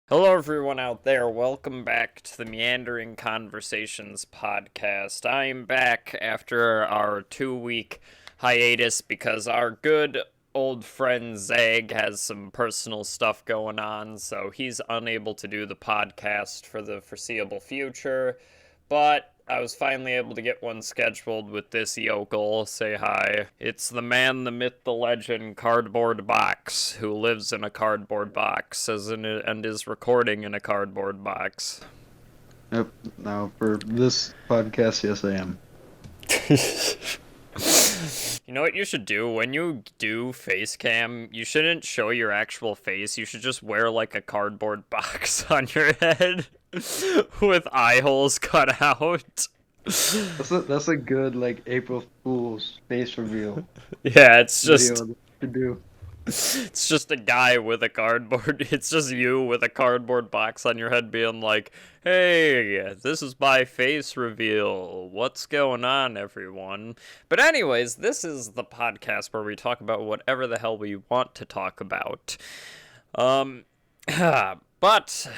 Hello, everyone out there. Welcome back to the Meandering Conversations Podcast. I'm back after our 2 week hiatus because our good old friend Zag has some personal stuff going on, so he's unable to do the podcast for the foreseeable future. But I was finally able to get one scheduled with this yokel. Say hi. It's the man, the myth, the legend, Cardboard Box, who lives in a cardboard box and is recording in a cardboard box. Yep. Now for this podcast, yes, I am. You know what you should do? When you do face cam, you shouldn't show your actual face. You should just wear like a cardboard box on your head with eye holes cut out. That's a good like April Fool's face reveal Yeah, it's just video to do. it's just a guy with a cardboard. It's just you with a cardboard box on your head being like, "Hey, this is my face reveal. What's going on, everyone?" But anyways, this is the podcast where we talk about whatever the hell we want to talk about. Um but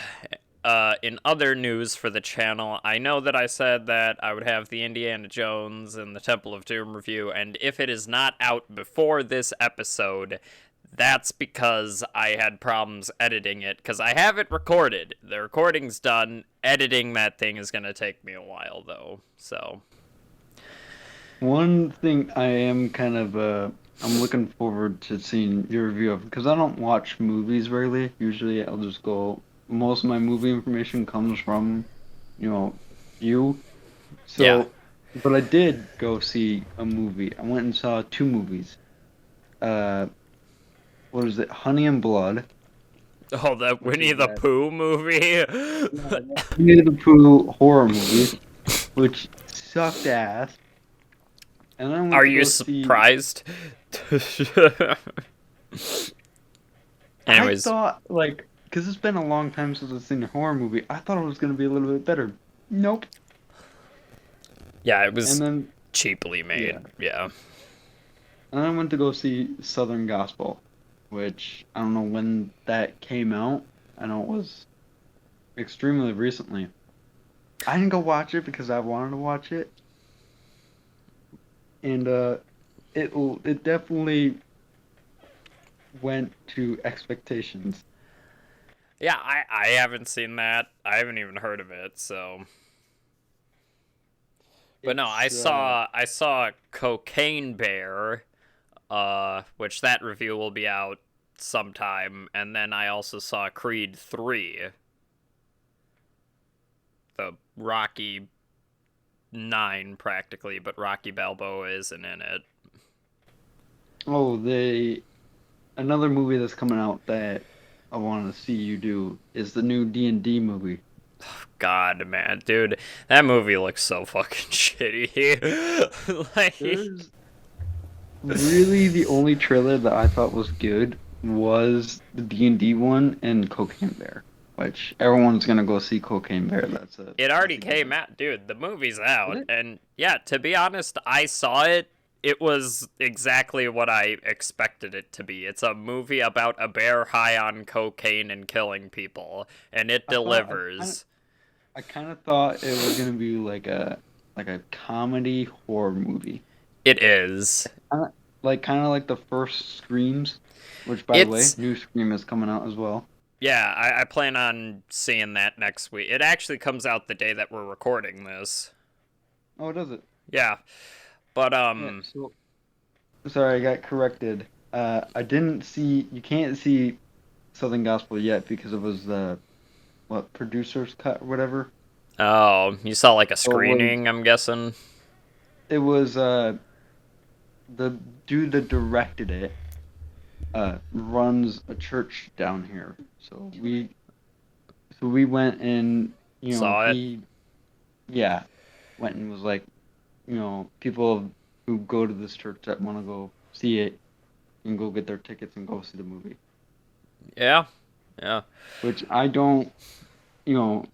in other news for the channel, I know that I said that I would have the Indiana Jones and the Temple of Doom review, and if it is not out before this episode, that's because I had problems editing it, because I have it recorded. The recording's done. Editing that thing is going to take me a while, though, so. One thing I am kind of I'm looking forward to seeing your review of because I don't watch movies rarely. Usually I'll just go. Most of my movie information comes from, you know, you. Yeah. So, but I did go see a movie. I went and saw two movies. Uh, what is it? Honey and Blood. Oh, that Which Winnie is the that Pooh movie? Winnie the Pooh horror movie, which sucked ass. And I went Are to you go see. surprised? I Anyways, thought like, because it's been a long time since I've seen a horror movie. I thought it was gonna be a little bit better. Nope. yeah, it was And then cheaply yeah, made. Yeah. and I went to go see Southern Gospel, which I don't know when that came out. I know it was extremely recently. I didn't go watch it because I wanted to watch it, and it definitely went to expectations. Yeah, I haven't seen that. I haven't even heard of it, so. But no, I It's saw Cocaine Bear, which that review will be out sometime, and then I also saw Creed 3, the Rocky 9 practically, but Rocky Balboa isn't in it. oh, they another movie that's coming out that I want to see you do is the new D&D movie. God, man, dude, that movie looks so fucking shitty. Like, There's really the only trailer that I thought was good was the D&D one and Cocaine Bear, which everyone's gonna go see Cocaine Bear. it already That's a came given. out, dude. The movie's Did out, it? and yeah, to be honest, I saw it. It was exactly what I expected it to be. It's a movie about a bear high on cocaine and killing people, and it I thought I kind of delivers. I kind of thought it was gonna be like a comedy horror movie, It is. kind of like the first Screams, which by the way, It's new Scream is coming out as well. yeah. I plan on seeing that next week. It actually comes out the day that we're recording this. Oh, does it? Yeah, but Yeah. So sorry, I got corrected. I didn't see. You can't see Southern Gospel yet because it was the what producer's cut or whatever. oh, you saw like a So screening, I'm guessing. it was the dude that directed it runs a church down here. So we went and Saw it. he yeah went and was like people who go to this church that want to go see it and go get their tickets and go see the movie. Yeah, yeah. Which I don't, you know,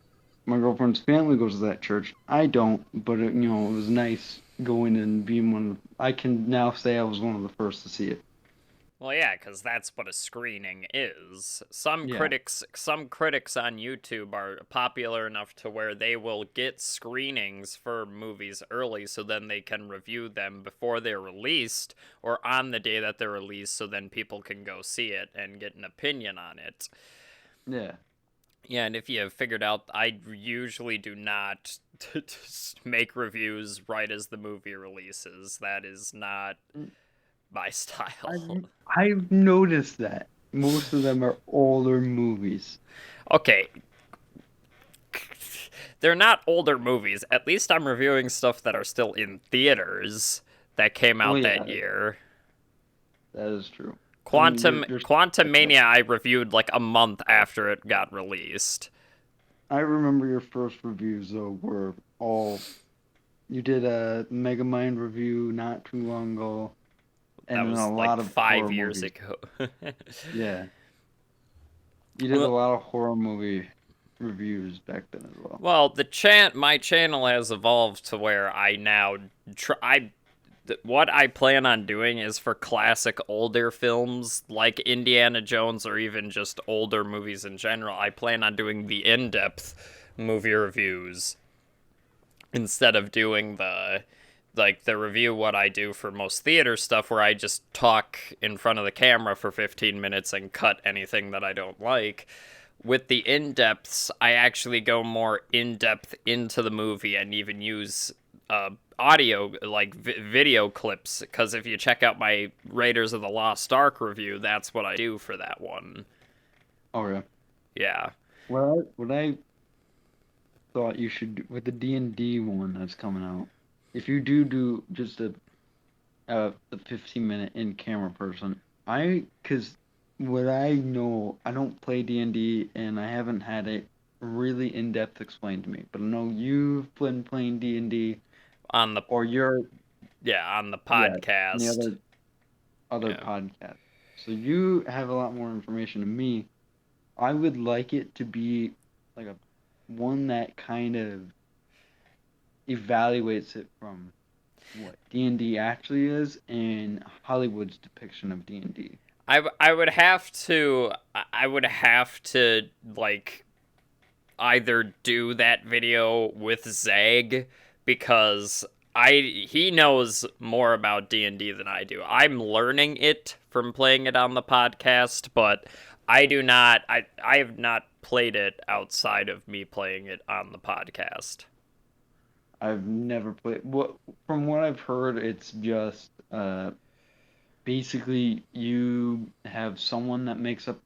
my girlfriend's family goes to that church. I don't, but it was nice going and being one of I can now say I was one of the first to see it. Well, yeah, because that's what a screening is. Some Yeah, critics, some critics on YouTube are popular enough to where they will get screenings for movies early, so then they can review them before they're released or on the day that they're released, so then people can go see it and get an opinion on it. yeah. Yeah, and if you have figured out, I usually do not make reviews right as the movie releases. That is not my style. I've I've noticed that most of them are older movies. Okay, they're not older movies. At least I'm reviewing stuff that are still in theaters that came Oh out that yeah, year. that is true. I mean, Quantum there's. Quantum Mania I reviewed like a month after it got released. I remember your first reviews though were all. You did a Megamind review not too long ago, and That then was a like lot of horror 5 years movies. ago. Yeah, you did a Well, lot of horror movie reviews back then as well. well, my channel has evolved to where I now try. What I plan on doing is for classic older films like Indiana Jones or even just older movies in general. I plan on doing the in-depth movie reviews instead of doing the review what I do for most theater stuff where I just talk in front of the camera for 15 minutes and cut anything that I don't like. With the in-depths, I actually go more in-depth into the movie and even use audio like video clips because if you check out my Raiders of the Lost Ark review, that's what I do for that one. Oh yeah. Yeah. What I thought you should do with the D&D one that's coming out. If you do just a 15-minute in camera person, cause what I know, I don't play D&D and I haven't had it really in depth explained to me. But I know you've been playing D&D On the or you're on the yeah, in the podcast. other Yeah. podcast. So you have a lot more information than me. I would like it to be like a one that kind of evaluates it from what D&D actually is and Hollywood's depiction of D&D. I would have to like either do that video with Zag because he knows more about D&D than I do. I'm learning it from playing it on the podcast, but I have not played it outside of me playing it on the podcast. I've never played from what I've heard it's just basically you have someone that makes up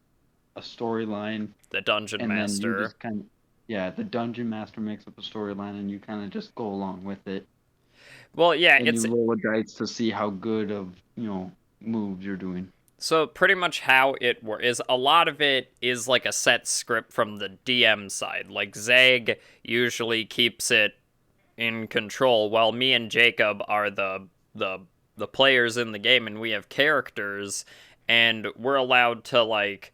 a storyline The Dungeon and then you Master. just kind of yeah, the dungeon master makes up a storyline and you kind of just go along with it Well, yeah, and you it's roll a dice to see how good of, moves you're doing. so pretty much how it works is a lot of it is like a set script from the DM side. Like Zag usually keeps it in control while me and Jacob are the players in the game and we have characters and we're allowed to like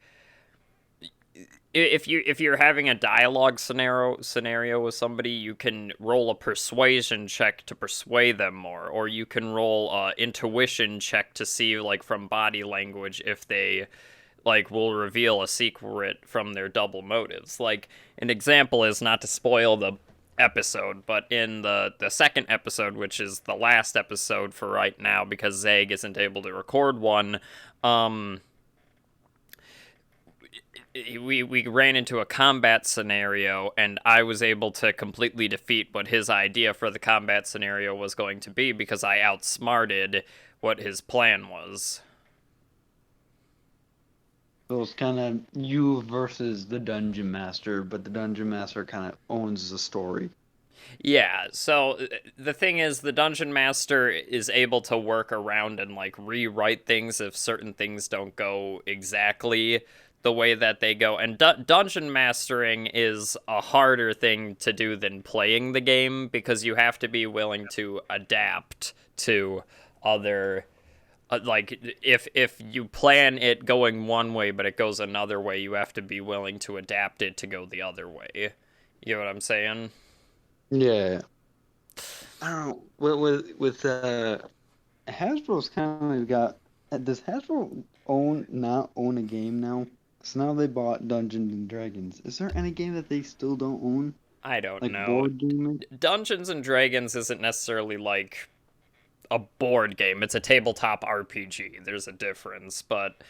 if you're having a dialogue scenario with somebody, you can roll a persuasion check to persuade them more, or you can roll a intuition check to see like from body language if they like will reveal a secret from their double motives. Like an example is not to spoil the episode, but in the second episode, which is the last episode for right now because Zag isn't able to record one, um we ran into a combat scenario and I was able to completely defeat what his idea for the combat scenario was going to be because I outsmarted what his plan was. So it's kind of you versus the dungeon master, but the dungeon master kind of owns the story. Yeah, so the thing is the dungeon master is able to work around and like rewrite things if certain things don't go exactly the way that they go. And dungeon mastering is a harder thing to do than playing the game because you have to be willing to adapt to other like if you plan it going one way but it goes another way, you have to be willing to adapt it to go the other way. You know what I'm saying? Yeah. I don't know. With Hasbro's kind of got Does Hasbro not own a game now? So now they bought Dungeons and Dragons. Is there any game that they still don't own? I don't Like know. board gaming? Dungeons and Dragons isn't necessarily like a board game. It's a tabletop RPG. There's a difference, but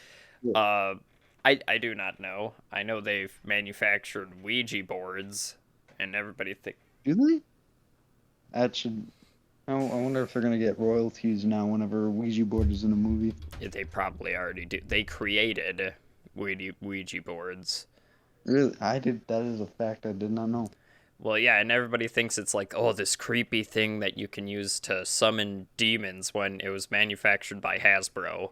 Yeah. uh, I do not know. I know they've manufactured Ouija boards, and everybody think Do they? That should. I wonder if they're gonna get royalties now whenever Ouija board is in a movie. they probably already do. They created Ouija boards. Really, I did. That is a fact I did not know. Well, yeah, and everybody thinks it's like, oh, this creepy thing that you can use to summon demons when it was manufactured by Hasbro.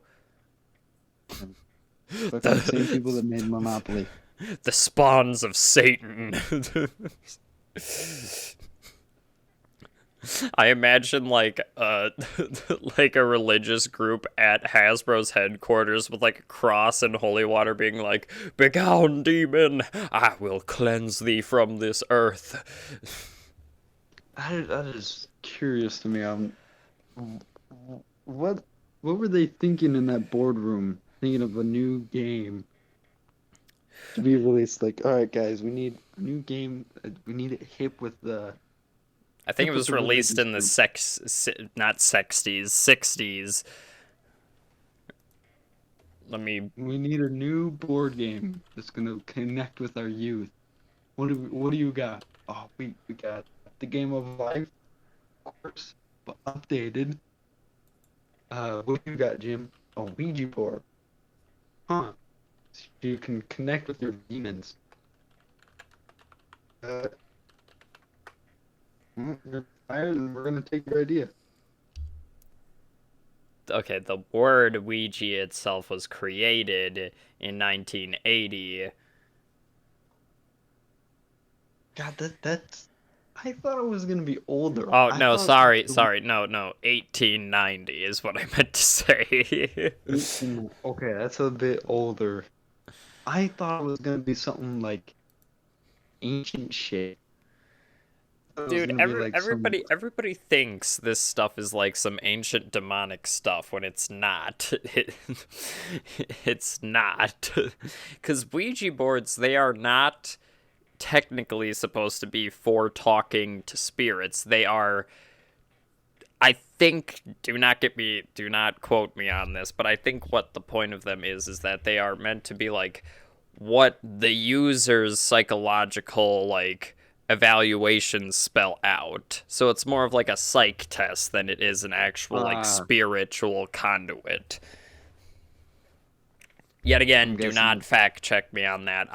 Fucking the same people that made Monopoly. The spawns of Satan. I imagine like like a religious group at Hasbro's headquarters with like a cross and holy water being like, "Begone, demon! I will cleanse thee from this earth." That is curious to me. What what were they thinking in that boardroom? Thinking of a new game to be released. Like, all right, guys, we need a new game. We need it I think it hip with was the released religious in the group. not 60s, 60s. Let me We need a new board game that's gonna connect with our youth. What do you got? Oh, we got the game of life, of course, but updated. What do you got, Jim? A Ouija board. Huh. So you can connect with your demons. Uh, you're tired, and we're gonna take your idea. Okay, the word Ouija itself was created in 1980. God, that's. I thought it was gonna be older. Oh, I no, thought sorry, the sorry. No, 1890 is what I meant to say. 18. Okay, that's a bit older. I thought it was gonna be something like ancient shit. I thought it was Dude, gonna be like some. everybody thinks this stuff is like some ancient demonic stuff when it's not. It's not. Cuz Ouija boards, they are not technically supposed to be for talking to spirits. They are, I think, do not quote me on this, but I think what the point of them is that they are meant to be like what the user's psychological like evaluations spell out. So it's more of like a psych test than it is an actual like Uh, spiritual conduit. Yet again, I'm do guessing not fact check me on that.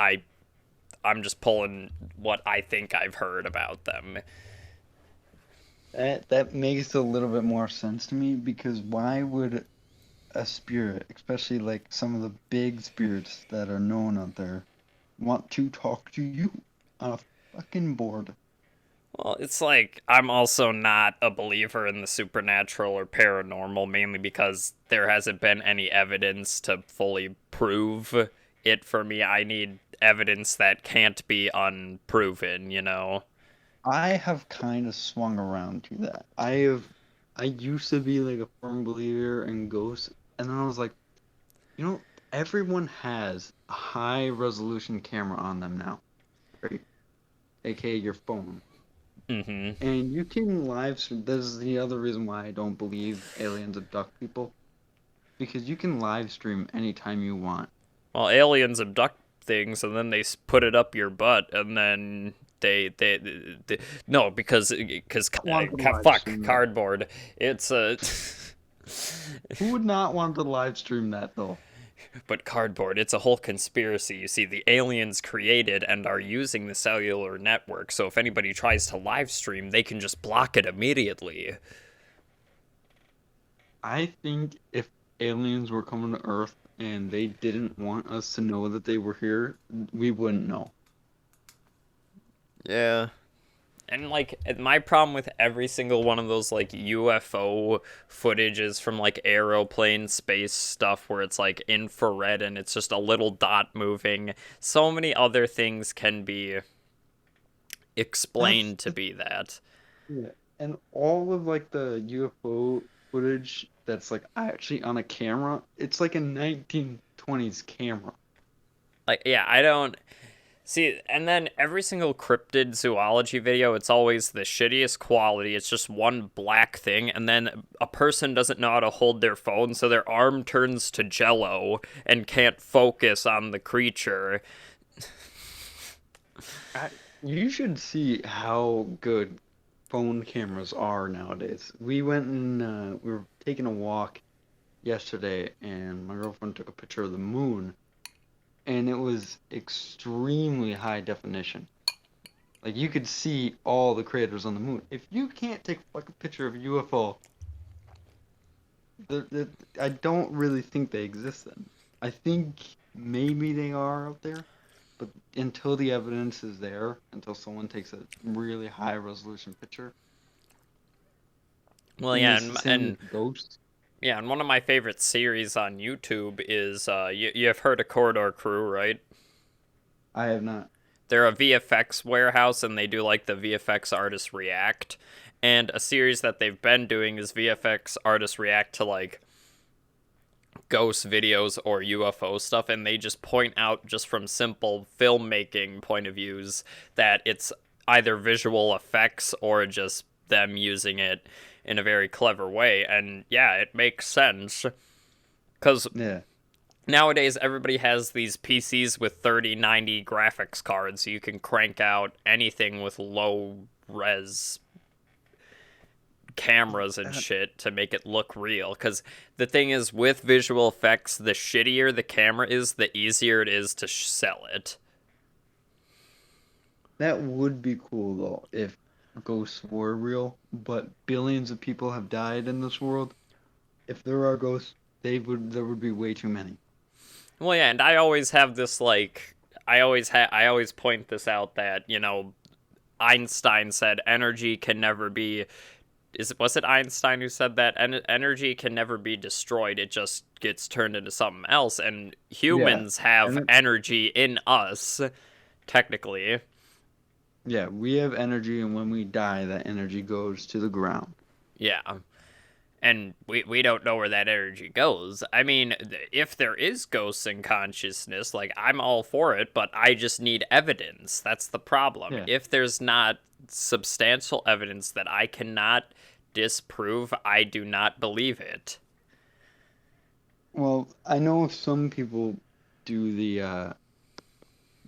I'm just pulling what I think I've heard about them. that makes a little bit more sense to me because why would a spirit, especially like some of the big spirits that are known out there, want to talk to you on a fucking board? Well, it's like I'm also not a believer in the supernatural or paranormal, mainly because there hasn't been any evidence to fully prove it for me. I need evidence that can't be unproven, you know? I have kind of swung around to that. I used to be like a firm believer in ghosts, and then I was like, you know, everyone has a high resolution camera on them now, right? AKA your phone. Mm-hmm. And you can live stream. This is the other reason why I don't believe aliens abduct people, because you can live stream anytime you want. Well, aliens abduct things and then they put it up your butt and then they no because I want to live fuck stream that. cardboard. It's a Who would not want to live stream that though? but cardboard, it's a whole conspiracy. You see, the aliens created and are using the cellular network, so if anybody tries to live stream, they can just block it immediately. I think if aliens were coming to Earth and they didn't want us to know that they were here, we wouldn't know. Yeah. And like my problem with every single one of those like UFO footages from like aeroplane space stuff where it's like infrared and it's just a little dot moving. So many other things can be That's explained to be that. yeah. And all of like the UFO footage that's like actually on a camera, it's like a 1920s camera. Like, yeah, I don't see. And then every single cryptid zoology video, it's always the shittiest quality. It's just one black thing, and then a person doesn't know how to hold their phone, so their arm turns to jello and can't focus on the creature. I, you should see how good phone cameras are nowadays. We went and we were taking a walk yesterday, and my girlfriend took a picture of the moon, and it was extremely high definition. Like you could see all the craters on the moon. If you can't take a fucking picture of a UFO, I don't really think they exist then. I think maybe they are out there, but until the evidence is there, until someone takes a really high resolution picture, Well, and yeah, it's the same with ghosts. yeah, and one of my favorite series on YouTube is you've heard of Corridor Crew, right? I have not. They're a VFX warehouse, and they do like the VFX artists react. And a series that they've been doing is VFX artists react to like ghost videos or UFO stuff, and they just point out, just from simple filmmaking point of views, that it's either visual effects or just them using it in a very clever way. And yeah, it makes sense because Yeah. nowadays everybody has these PCs with 3090 graphics cards, so you can crank out anything with low res cameras and shit to make it look real. Because the thing is, with visual effects, the shittier the camera is, the easier it is to sell it. That would be cool though if ghosts were real, but billions of people have died in this world. If there are ghosts, there would be way too many. Well, yeah, and I always have this like I always point this out that, Einstein said energy can never be, was it Einstein who said that energy can never be destroyed, it just gets turned into something else, and Yeah. humans have And energy in us technically. yeah, we have energy, and when we die, that energy goes to the ground. Yeah. And we don't know where that energy goes. I mean, if there is ghosts in consciousness, like, I'm all for it, but I just need evidence. That's the problem. Yeah. If there's not substantial evidence that I cannot disprove, I do not believe it. Well, I know some people do the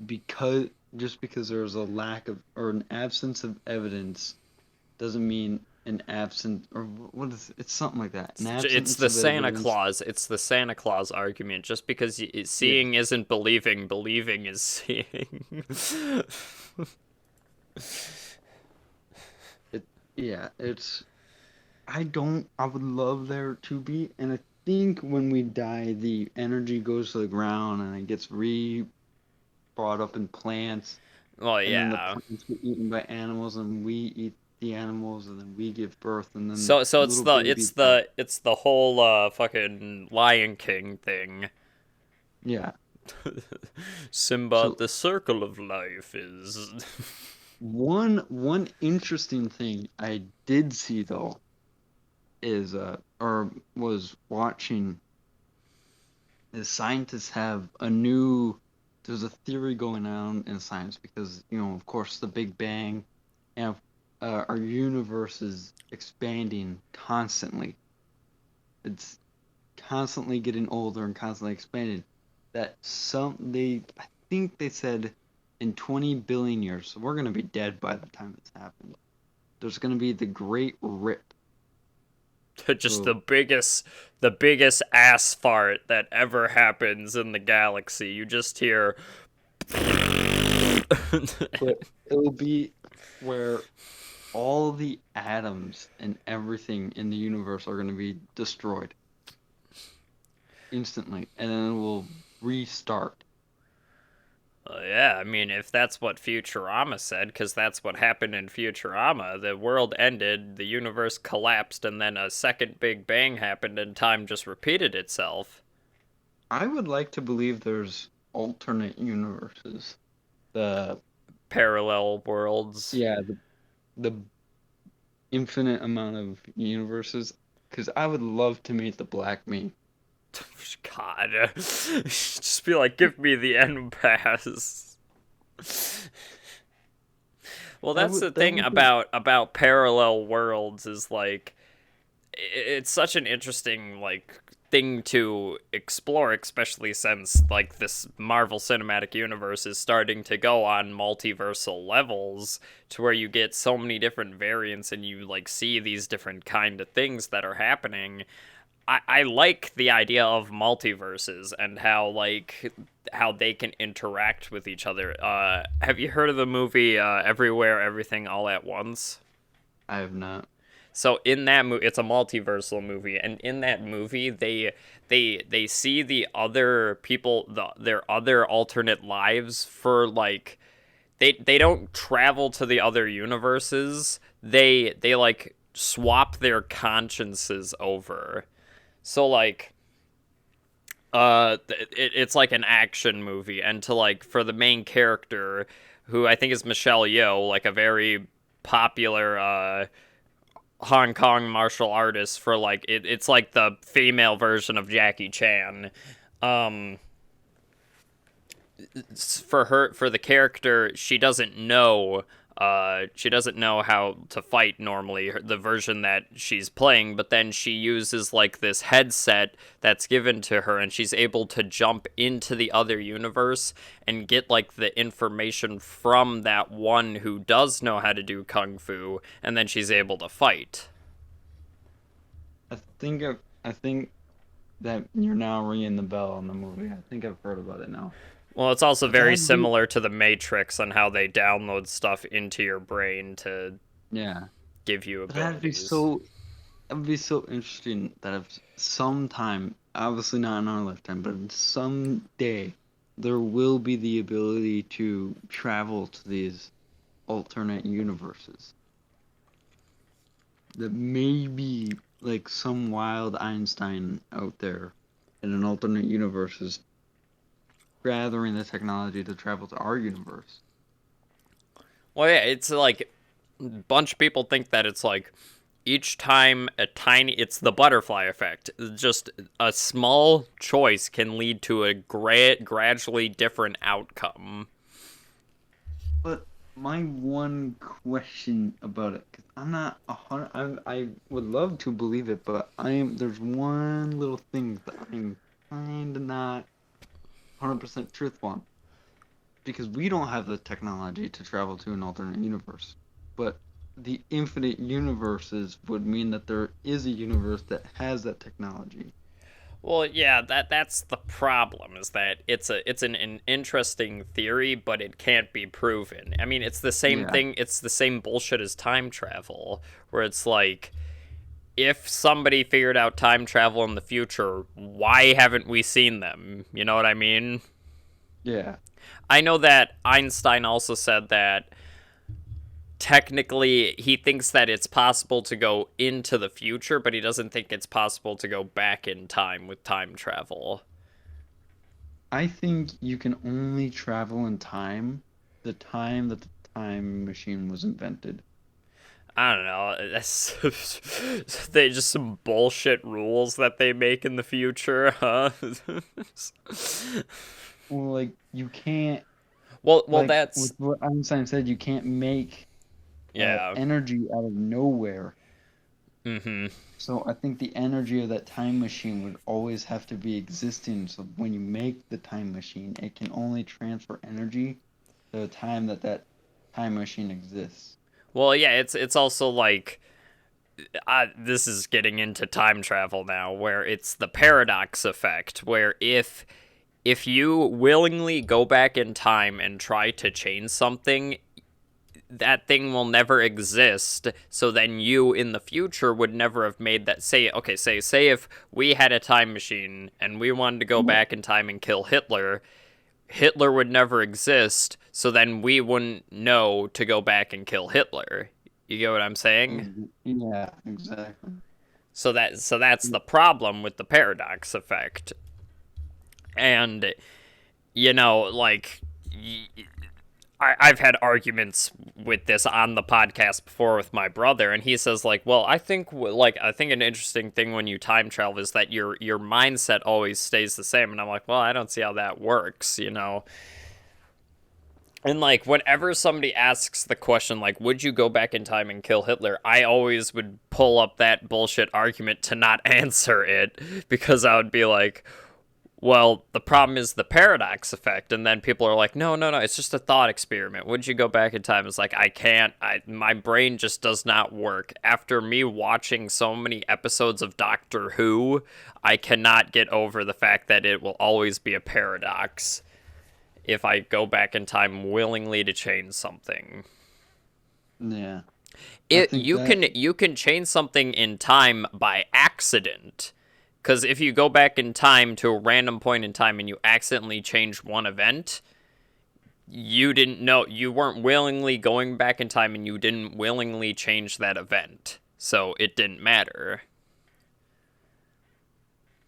because just because there's a lack of or an absence of evidence doesn't mean an absence or what is it's something like that. An It's absence the of Santa evidence. Claus. It's the Santa Claus argument. Just because Yeah. seeing isn't believing, believing is seeing. It yeah, it's I would love there to be, and I think when we die the energy goes to the ground and it gets brought up in plants, Well, and then the yeah. plants get eaten by animals, and we eat the animals, and then we give birth, and then So it's little the babies die. it's the whole fucking Lion King thing. Yeah. Simba, So the circle of life is. one interesting thing I did see though is or was watching is scientists have a new there's a theory going on in science because of course the Big Bang and our universe is expanding constantly. It's constantly getting older and constantly expanding. That I think they said in 20 billion years, so we're gonna be dead by the time this happens. There's gonna be the Great Rip. Just So, the biggest ass fart that ever happens in the galaxy. You just hear. but it'll be where all the atoms and everything in the universe are gonna be destroyed instantly, and then it will restart. Yeah, I mean, if that's what Futurama said, because that's what happened in Futurama. The world ended, the universe collapsed, and then a second Big Bang happened, and time just repeated itself. I would like to believe there's alternate universes. The Parallel worlds. yeah, the infinite amount of universes. because I would love to meet the black me. God, just be like, give me the end pass. Well, that's the That thing would be. about parallel worlds is like it's such an interesting like thing to explore, especially since like this Marvel Cinematic Universe is starting to go on multiversal levels to where you get so many different variants and you like see these different kind of things that are happening. I like the idea of multiverses and how they can interact with each other. Have you heard of the movie Everywhere Everything All at Once? I have not. So in that movie, it's a multiversal movie, and in that movie, they see the other people, their other alternate lives for like they don't travel to the other universes. They like swap their consciences over. So like it's like an action movie, and to like for the main character, who I think is Michelle Yeoh, like a very popular Hong Kong martial artist for like it's like the female version of Jackie Chan. Um, for the character, she doesn't know how to fight normally, the version that she's playing, but then she uses like this headset that's given to her, and she's able to jump into the other universe and get like the information from that one who does know how to do kung fu, and then she's able to fight. I think that you're now ringing the bell on the movie. I think I've heard about it now. Well, it's also But very that'd be similar to the Matrix on how they download stuff into your brain to yeah. give you But that'd be abilities. so interesting that if sometime, obviously not in our lifetime, but someday there will be the ability to travel to these alternate universes. That maybe like some wild Einstein out there in an alternate universe is gathering the technology to travel to our universe. Well, yeah, it's like a bunch of people think that it's like each time it's the butterfly effect. Just a small choice can lead to a gradually different outcome. But my one question about it, because I'm not a hundred, I would love to believe it, but there's one little thing that I'm kind of not 100% truthful on. Because we don't have the technology to travel to an alternate universe. But the infinite universes would mean that there is a universe that has that technology. Well, yeah, that's the problem is that it's an interesting theory, but it can't be proven. I mean, it's the same Yeah. thing. It's the same bullshit as time travel, where it's like if somebody figured out time travel in the future, why haven't we seen them? You know what I mean? Yeah. I know that Einstein also said that technically he thinks that it's possible to go into the future, but he doesn't think it's possible to go back in time with time travel. I think you can only travel in time the time that the time machine was invented. I don't know. That's they just some bullshit rules that they make in the future, huh? Well, like you can't well, like that's with what Einstein said, you can't make yeah. energy out of nowhere. Mm-hmm. So I think the energy of that time machine would always have to be existing. So when you make the time machine, it can only transfer energy to the time that that time machine exists. Well, yeah. It's also like this is getting into time travel now, where it's the paradox effect, where if you willingly go back in time and try to change something, that thing will never exist. So then you in the future would never have made that. Say if we had a time machine and we wanted to go back in time and kill Hitler, Hitler would never exist. So then we wouldn't know to go back and kill Hitler. You get what I'm saying? Yeah, exactly. So that's the problem with the paradox effect. And like I've had arguments with this on the podcast before with my brother, and he says like, well, I think an interesting thing when you time travel is that your mindset always stays the same, and I'm like, well, I don't see how that works, you know. And like whenever somebody asks the question like, would you go back in time and kill Hitler, I always would pull up that bullshit argument to not answer it, because I would be like, well, the problem is the paradox effect, and then people are like, no, no, no, it's just a thought experiment. Would you go back in time? It's like, I can't. My brain just does not work. After me watching so many episodes of Doctor Who, I cannot get over the fact that it will always be a paradox if I go back in time willingly to change something. Yeah. You can change something in time by accident. Because if you go back in time to a random point in time and you accidentally change one event, you didn't know, you weren't willingly going back in time and you didn't willingly change that event. So it didn't matter.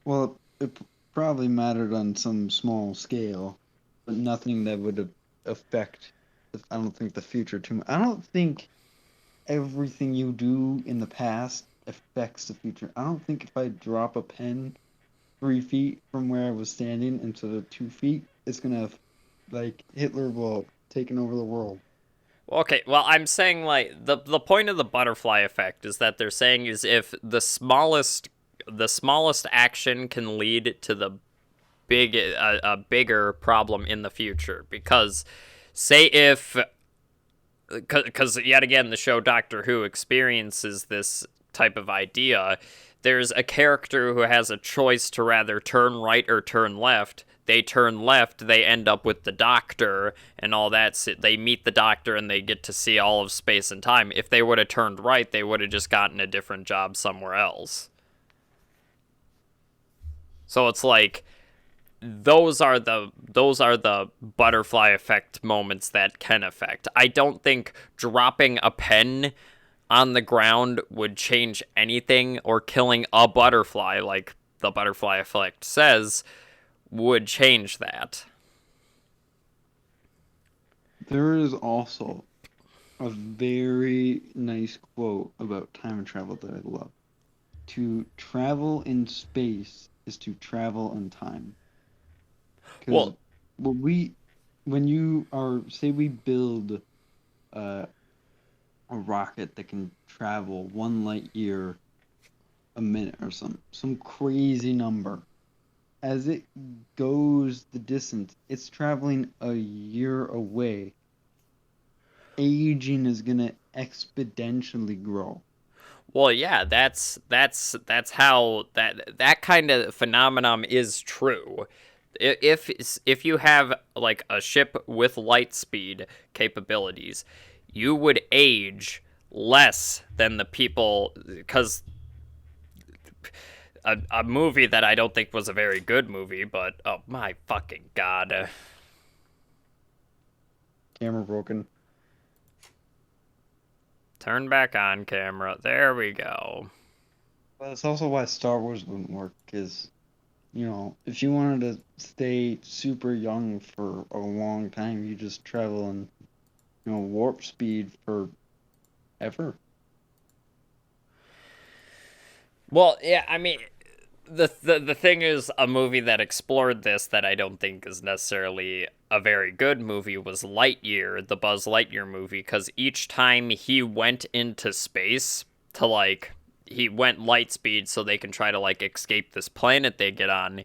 Well, it probably mattered on some small scale, but nothing that would affect, I don't think, the future too much. I don't think everything you do in the past affects the future. I don't think if I drop a pen 3 feet from where I was standing instead of 2 feet, it's gonna, like, Hitler will taken over the world. Okay, well, I'm saying, like, the point of the butterfly effect is that they're saying is if the smallest action can lead to the a bigger problem in the future. Because say if, because yet again the show Doctor Who experiences this type of idea, there's a character who has a choice to rather turn right or turn left. They turn left, they end up with the Doctor and all that. They meet the Doctor and they get to see all of space and time. If they would have turned right, they would have just gotten a different job somewhere else. So it's like those are the butterfly effect moments that can affect. I don't think dropping a pen on the ground would change anything, or killing a butterfly, like the butterfly effect says, would change that. There is also a very nice quote about time travel that I love. To travel in space is to travel in time. Because when you are, say we build a rocket that can travel 1 light year a minute or some crazy number, as it goes the distance, it's traveling a year away. Aging is gonna exponentially grow. Well, yeah, that's how that kind of phenomenon is true. If you have like a ship with light speed capabilities, you would age less than the people, because a movie that I don't think was a very good movie, but oh my fucking god. Camera broken. Turn back on camera. There we go. But it's also why Star Wars wouldn't work, because, if you wanted to stay super young for a long time, you just travel in, warp speed forever. Well, yeah, I mean, the thing is, a movie that explored this that I don't think is necessarily a very good movie was Lightyear, the Buzz Lightyear movie, because each time he went into space to, like, he went light speed so they can try to, like, escape this planet they get on.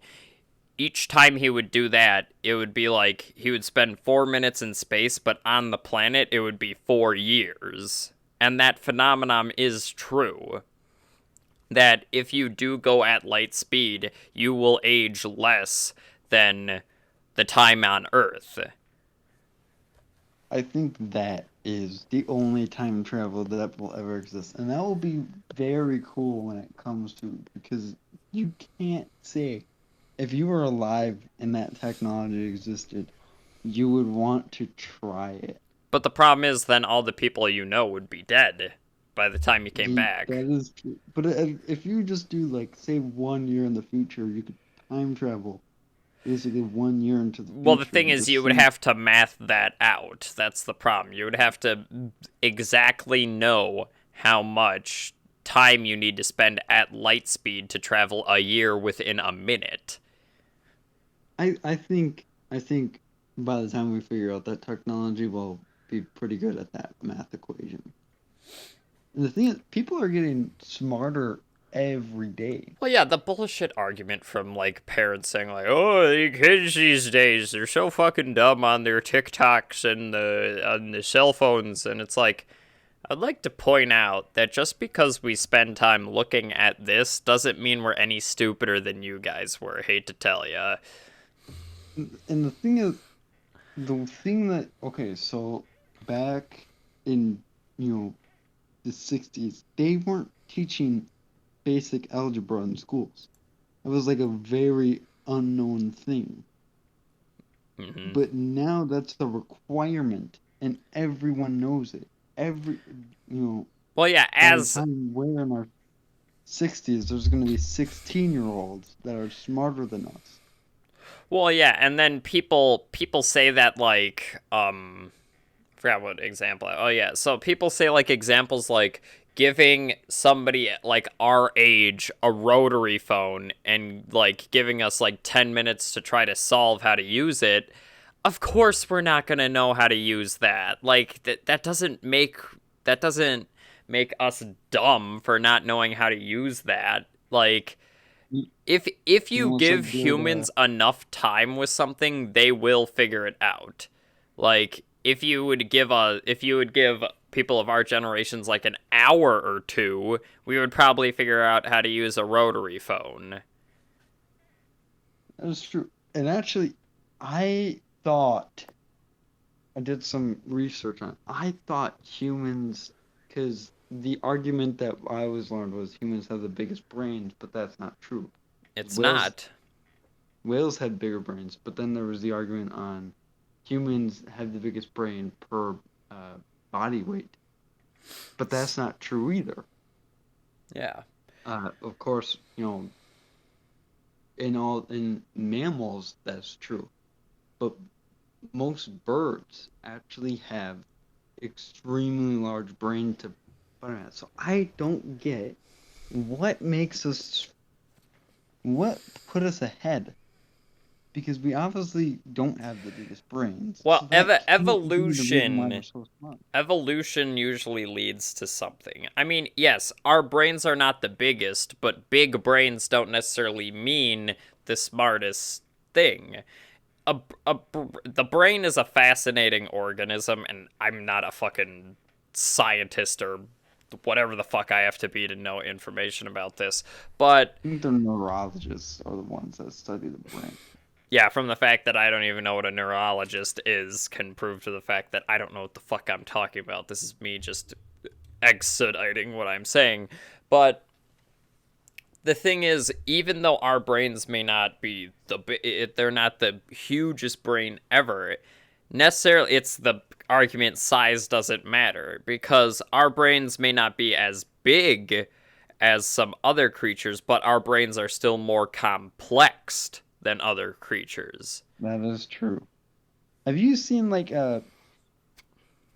Each time he would do that, it would be like he would spend 4 minutes in space, but on the planet it would be 4 years. And that phenomenon is true. That if you do go at light speed, you will age less than the time on Earth. I think that is the only time travel that will ever exist. And that will be very cool when it comes to, because you can't say, if you were alive and that technology existed, you would want to try it. But the problem is then all the people you know would be dead by the time you came back. That is true. But if you just do, like, say 1 year in the future, you could time travel basically 1 year into the future. Well, the thing is, you would have to math that out. That's the problem. You would have to exactly know how much time you need to spend at light speed to travel a year within a minute. I think by the time we figure out that technology, we'll be pretty good at that math equation. And the thing is, people are getting smarter every day. Well, yeah, the bullshit argument from, like, parents saying, like, oh, the kids these days, they're so fucking dumb on their TikToks and the cell phones, and it's like, I'd like to point out that just because we spend time looking at this doesn't mean we're any stupider than you guys were, hate to tell ya. And the thing is, okay, so back in, the 60s, they weren't teaching basic algebra in schools. It was like a very unknown thing. Mm-hmm. But now that's the requirement, and everyone knows it. Well, yeah, as by the time we're in our 60s, there's going to be 16-year-olds that are smarter than us. Well, yeah, and then people say that, like, forgot what example. Oh yeah, so people say, like, examples like giving somebody like our age a rotary phone and, like, giving us like 10 minutes to try to solve how to use it. Of course we're not going to know how to use that. Like, that doesn't make us dumb for not knowing how to use that. Like, if you give humans enough time with something, they will figure it out. Like, if you would give people of our generations like an hour or two, we would probably figure out how to use a rotary phone. That is true. And actually, I did some research on it. I thought humans, because the argument that I always learned was humans have the biggest brains, but that's not true. It's not. Whales had bigger brains, but then there was the argument on humans have the biggest brain per body weight. But that's not true either. Yeah. Of course, in mammals that's true. But most birds actually have extremely large brain to put on it. So I don't get what put us ahead. Because we obviously don't have the biggest brains. Well, So evolution usually leads to something. I mean, yes, our brains are not the biggest, but big brains don't necessarily mean the smartest thing. The brain is a fascinating organism, and I'm not a fucking scientist or whatever the fuck I have to be to know information about this, but I think the neurologists are the ones that study the brain. Yeah, from the fact that I don't even know what a neurologist is can prove to the fact that I don't know what the fuck I'm talking about. This is me just extraditing what I'm saying. But the thing is, even though our brains may not be they're not the hugest brain ever, necessarily it's the argument size doesn't matter, because our brains may not be as big as some other creatures, but our brains are still more complex than other creatures. That is true. Have you seen like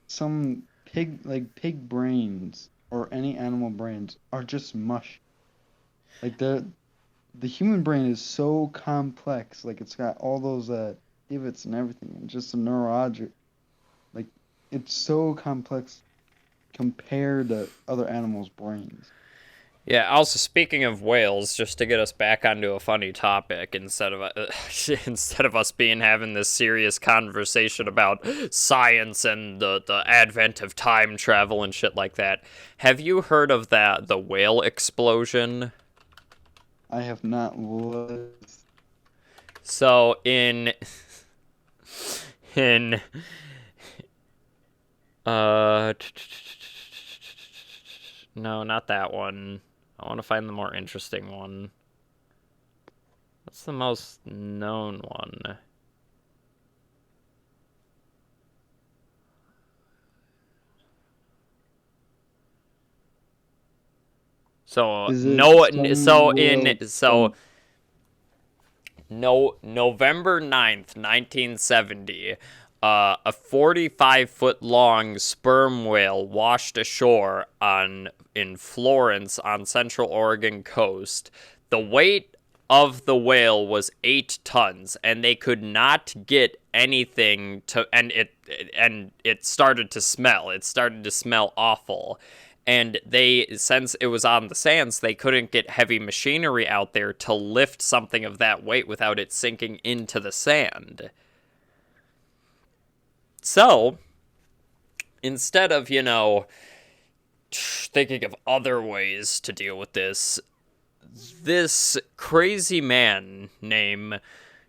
some pig brains or any animal brains are just mush? Like the human brain is so complex. Like it's got all those divots and everything, and just a neurologic. Like it's so complex compared to other animals' brains. Yeah, also, speaking of whales, just to get us back onto a funny topic, instead of us having this serious conversation about science and the advent of time travel and shit like that, have you heard of the whale explosion? I have not. So, no, not that one. I want to find the more interesting one. What's the most known one? No, November 9th, 1970, a 45-foot-long sperm whale washed ashore in Florence on Central Oregon coast. The weight of the whale was 8 tons, and they could not get anything to, and it started to smell. It started to smell awful. And since it was on the sands, they couldn't get heavy machinery out there to lift something of that weight without it sinking into the sand. So, instead of, thinking of other ways to deal with this crazy man named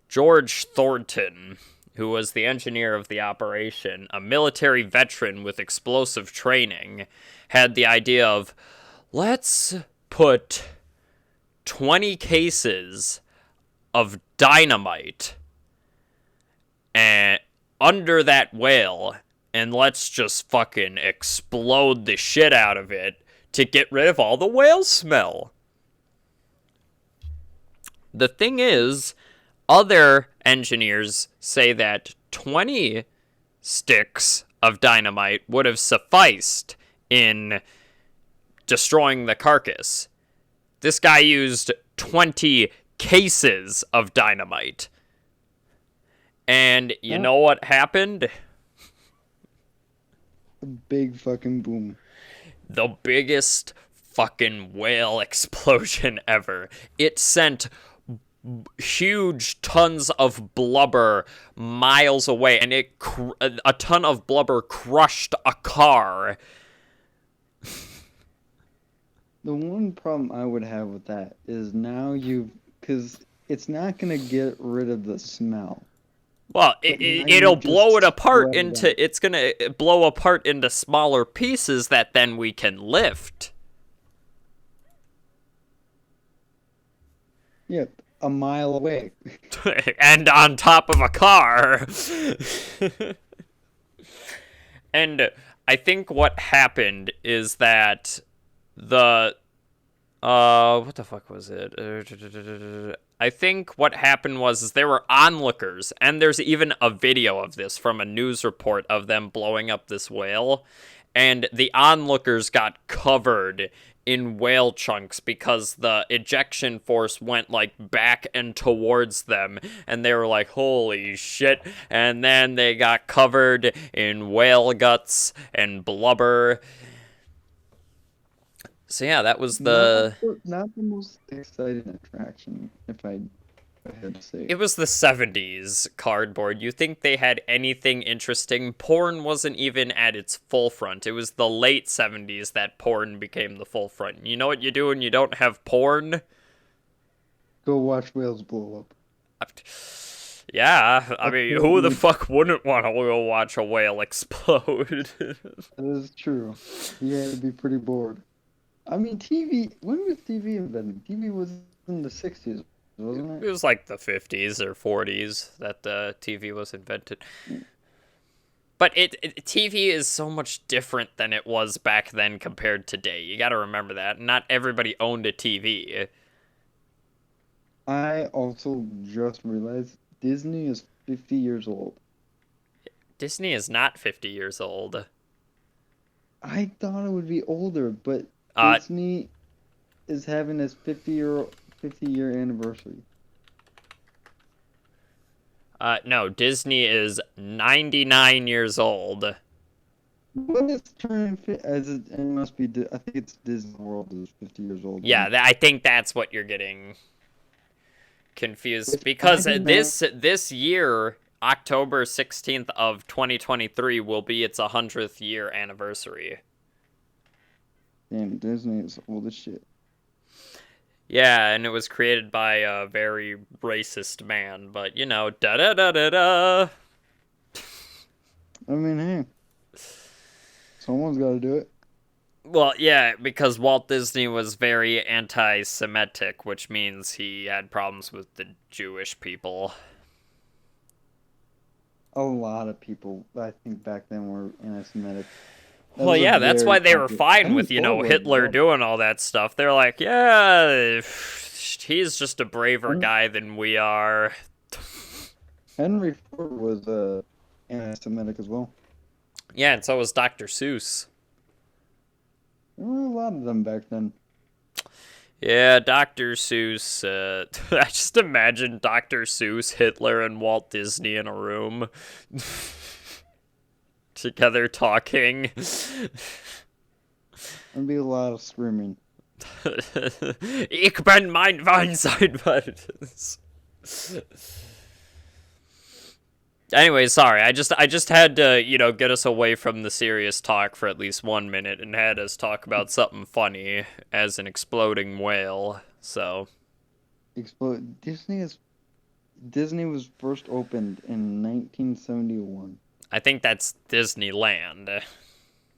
George Thornton, who was the engineer of the operation, a military veteran with explosive training, had the idea of, let's put 20 cases of dynamite and under that whale, and let's just fucking explode the shit out of it to get rid of all the whale smell. The thing is, other engineers say that 20 sticks of dynamite would have sufficed in destroying the carcass. This guy used 20 cases of dynamite. And you know what happened? A big fucking boom. The biggest fucking whale explosion ever. It sent huge tons of blubber miles away, and a ton of blubber crushed a car. The one problem I would have with that is now because it's not going to get rid of the smell. Well, it'll blow it apart it's going to blow apart into smaller pieces that then we can lift. Yep, a mile away. And on top of a car. And I think what happened is that what the fuck was it? I think what happened was there were onlookers, and there's even a video of this from a news report of them blowing up this whale, and the onlookers got covered in whale chunks because the ejection force went back and towards them, and they were like, holy shit, and then they got covered in whale guts and blubber. So yeah, that was not the most exciting attraction, if I had to say. It was the 70s cardboard. You think they had anything interesting? Porn wasn't even at its full front. It was the late 70s that porn became the full front. You know what you do when you don't have porn? Go watch whales blow up. Yeah, I mean, who the fuck wouldn't want to go watch a whale explode? That is true. You had to be pretty bored. I mean, TV, when was TV invented? TV was in the 60s, wasn't it? It was like the 50s or 40s that the TV was invented. But TV is so much different than it was back then compared to today. You gotta remember that. Not everybody owned a TV. I also just realized Disney is 50 years old. Disney is not 50 years old. I thought it would be older, but Disney is having its 50-year anniversary. No, Disney is 99 years old. What is turning it must be. I think it's Disney World is 50 years old. Yeah, I think that's what you're getting confused, because this year, October 16th of 2023, will be its 100th year anniversary. Damn, Disney is old as shit. Yeah, and it was created by a very racist man, but da-da-da-da-da. I mean, hey, someone's got to do it. Well, yeah, because Walt Disney was very anti-Semitic, which means he had problems with the Jewish people. A lot of people, I think, back then were anti-Semitic. Well, yeah, that's why they were fine with, Hitler doing all that stuff. They're like, yeah, he's just a braver Henry, guy than we are. Henry Ford was anti-Semitic as well. Yeah, and so was Dr. Seuss. There were a lot of them back then. Yeah, Dr. Seuss. I just imagine Dr. Seuss, Hitler, and Walt Disney in a room together talking. There'd be a lot of screaming. Ich bin mein Weinsein. Anyway, sorry. I just had to, get us away from the serious talk for at least 1 minute and had us talk about something funny as an exploding whale. So, Disney was first opened in 1971. I think that's Disneyland.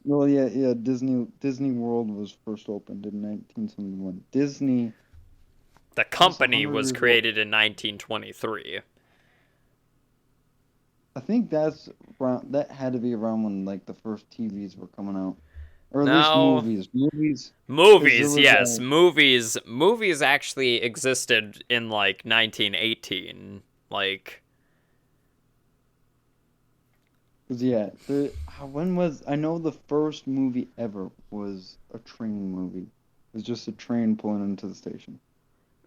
Well, yeah. Disney World was first opened in 1971. Disney. The company was created in 1923. I think that had to be around when like the first TVs were coming out, or at No. least movies. Movies, yes, movies. Movies actually existed in like 1918. Like, Yeah, I know the first movie ever was a train movie. It was just a train pulling into the station.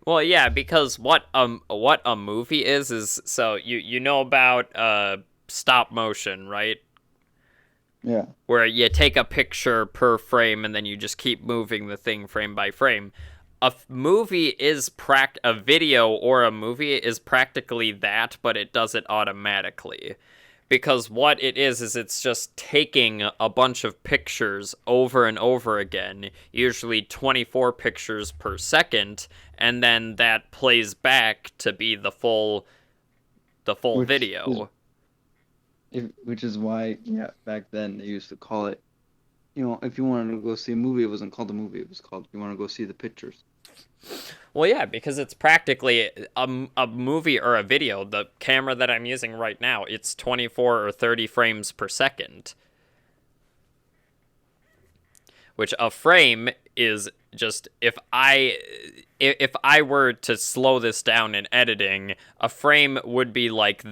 well, yeah, because what a movie is so you know about stop motion, right? Yeah. Where you take a picture per frame and then you just keep moving the thing frame by frame. A video or a movie is practically that, but it does it automatically. Because what it is it's just taking a bunch of pictures over and over again, usually 24 pictures per second, and then that plays back to be the full video. Which is why, back then they used to call it, if you wanted to go see a movie, it wasn't called a movie. It was called, you want to go see the pictures. Well, yeah, because it's practically a movie or a video. The camera that I'm using right now, it's 24 or 30 frames per second. Which a frame is just, if I were to slow this down in editing, a frame would be like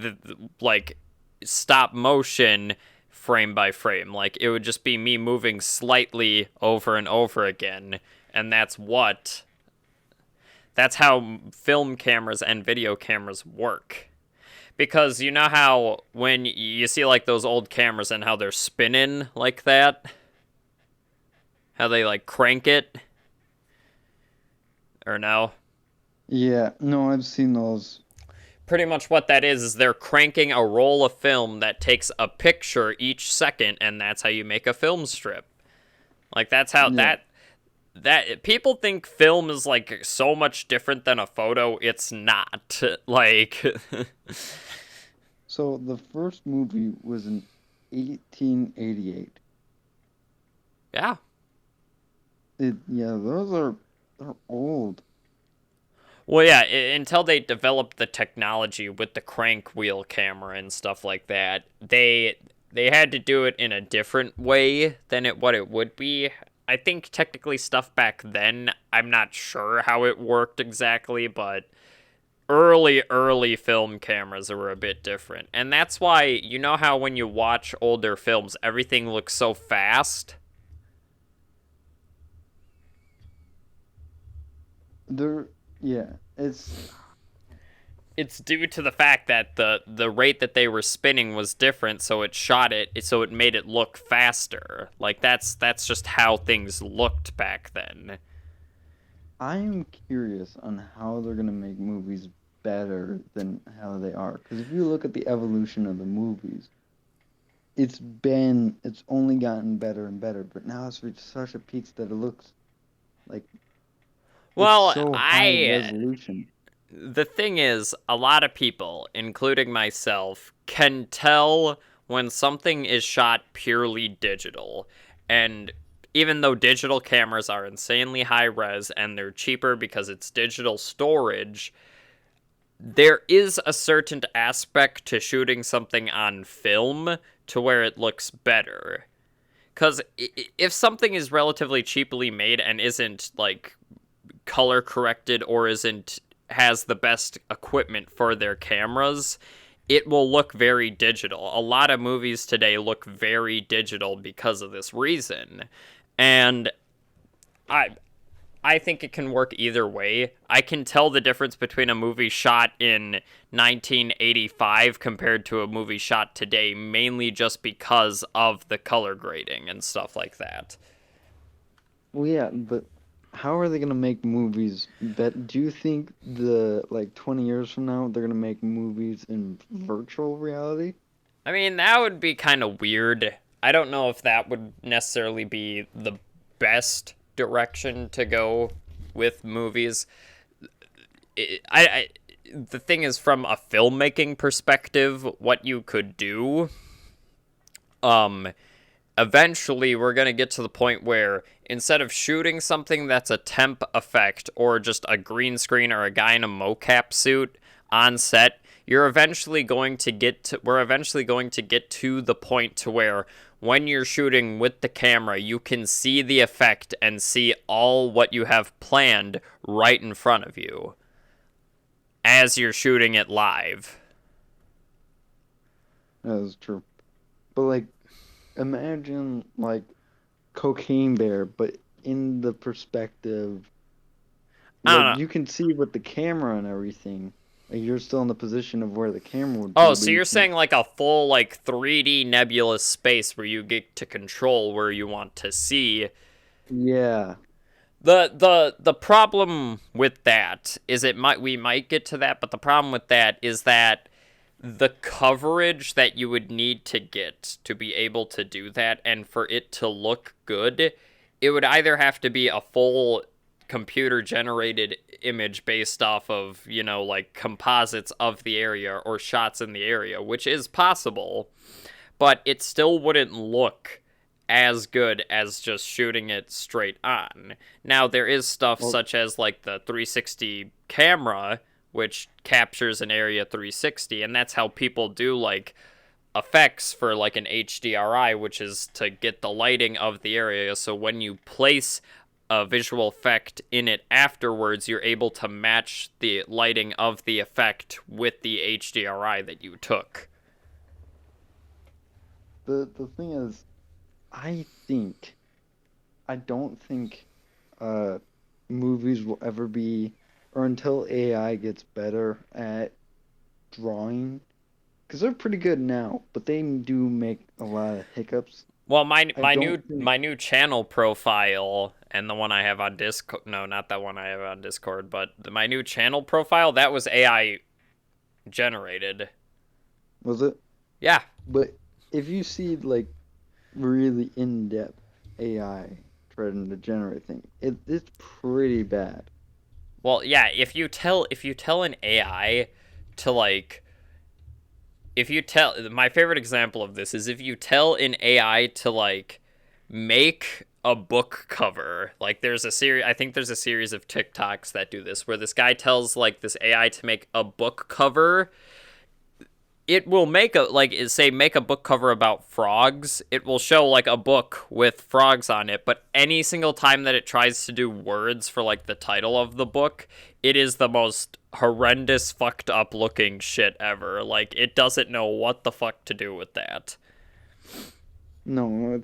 like stop motion frame by frame. Like, it would just be me moving slightly over and over again, and that's how film cameras and video cameras work. Because you know how when you see like those old cameras and how they're spinning like that? How they like crank it? Or no? Yeah, no, I've seen those. Pretty much what that is they're cranking a roll of film that takes a picture each second, and that's how you make a film strip. Like, that's how that people think film is like so much different than a photo. It's not. Like, so the first movie was in 1888. Yeah. They're old. Well, yeah, until they developed the technology with the crank wheel camera and stuff like that, they had to do it in a different way than what it would be. I think technically stuff back then, I'm not sure how it worked exactly, but early film cameras were a bit different. And that's why, you know how when you watch older films, everything looks so fast? It's due to the fact that the rate that they were spinning was different, so it so it made it look faster. Like, that's just how things looked back then. I'm curious on how they're gonna make movies better than how they are. Because if you look at the evolution of the movies, it's only gotten better and better. But now it's reached such a peak that it looks like so high resolution. The thing is, a lot of people, including myself, can tell when something is shot purely digital. And even though digital cameras are insanely high res and they're cheaper because it's digital storage, there is a certain aspect to shooting something on film to where it looks better. Because if something is relatively cheaply made and isn't, like, color corrected or has the best equipment for their cameras, it will look very digital. A lot of movies today look very digital because of this reason. And I think it can work either way. I can tell the difference between a movie shot in 1985 compared to a movie shot today, mainly just because of the color grading and stuff like that. Well, yeah, but how are they gonna make movies do you think 20 years from now they're gonna make movies in virtual reality? I mean, that would be kind of weird. I don't know if that would necessarily be the best direction to go with movies. The thing is, from a filmmaking perspective, what you could do, eventually we're going to get to the point where instead of shooting something that's a temp effect or just a green screen or a guy in a mocap suit on set, we're eventually going to get to the point to where when you're shooting with the camera, you can see the effect and see all what you have planned right in front of you as you're shooting it live. That is true. But imagine Cocaine Bear, but in the perspective, you can see with the camera and everything. You're still in the position of where the camera would be. Oh, so you're saying a full 3D nebulous space where you get to control where you want to see. Yeah. The problem with that is we might get to that, but the problem with that is that the coverage that you would need to get to be able to do that and for it to look good, it would either have to be a full computer generated image based off of, composites of the area or shots in the area, which is possible, but it still wouldn't look as good as just shooting it straight on. Now, there is stuff such as the 360 camera, which captures an area 360, and that's how people do effects for an HDRI, which is to get the lighting of the area, so when you place a visual effect in it afterwards, you're able to match the lighting of the effect with the HDRI that you took. The thing is, I don't think movies will ever be, or until AI gets better at drawing, because they're pretty good now, but they do make a lot of hiccups. Well, my new channel profile and the one I have on Discord, no, not that one I have on Discord, but my new channel profile, that was AI generated. Was it? Yeah. But if you see really in-depth AI trying to generate things, it's pretty bad. Well, yeah, if you tell an AI to my favorite example of this is if you tell an AI to make a book cover. There's a series, I think there's a series of TikToks that do this where this guy tells this AI to make a book cover. It will make make a book cover about frogs. It will show a book with frogs on it, but any single time that it tries to do words for the title of the book, it is the most horrendous fucked up looking shit ever. It doesn't know what the fuck to do with that. No,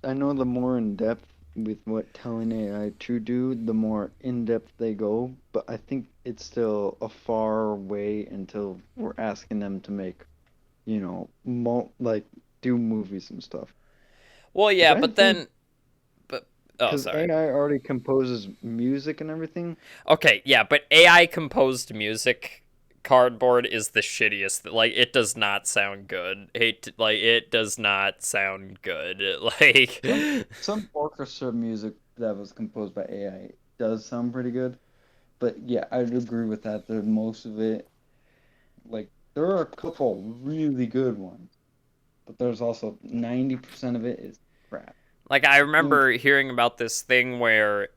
I know the more in depth with what telling AI to do, the more in depth they go, but I think it's still a far way until we're asking them to make, do movies and stuff. Well, yeah, because AI already composes music and everything. Okay, yeah, but AI composed music cardboard is the shittiest. It does not sound good. It does not sound good. Some orchestra music that was composed by AI does sound pretty good. But yeah, I'd agree with that. Most of it, there are a couple really good ones, but there's also 90% of it is crap. I remember hearing about this thing where,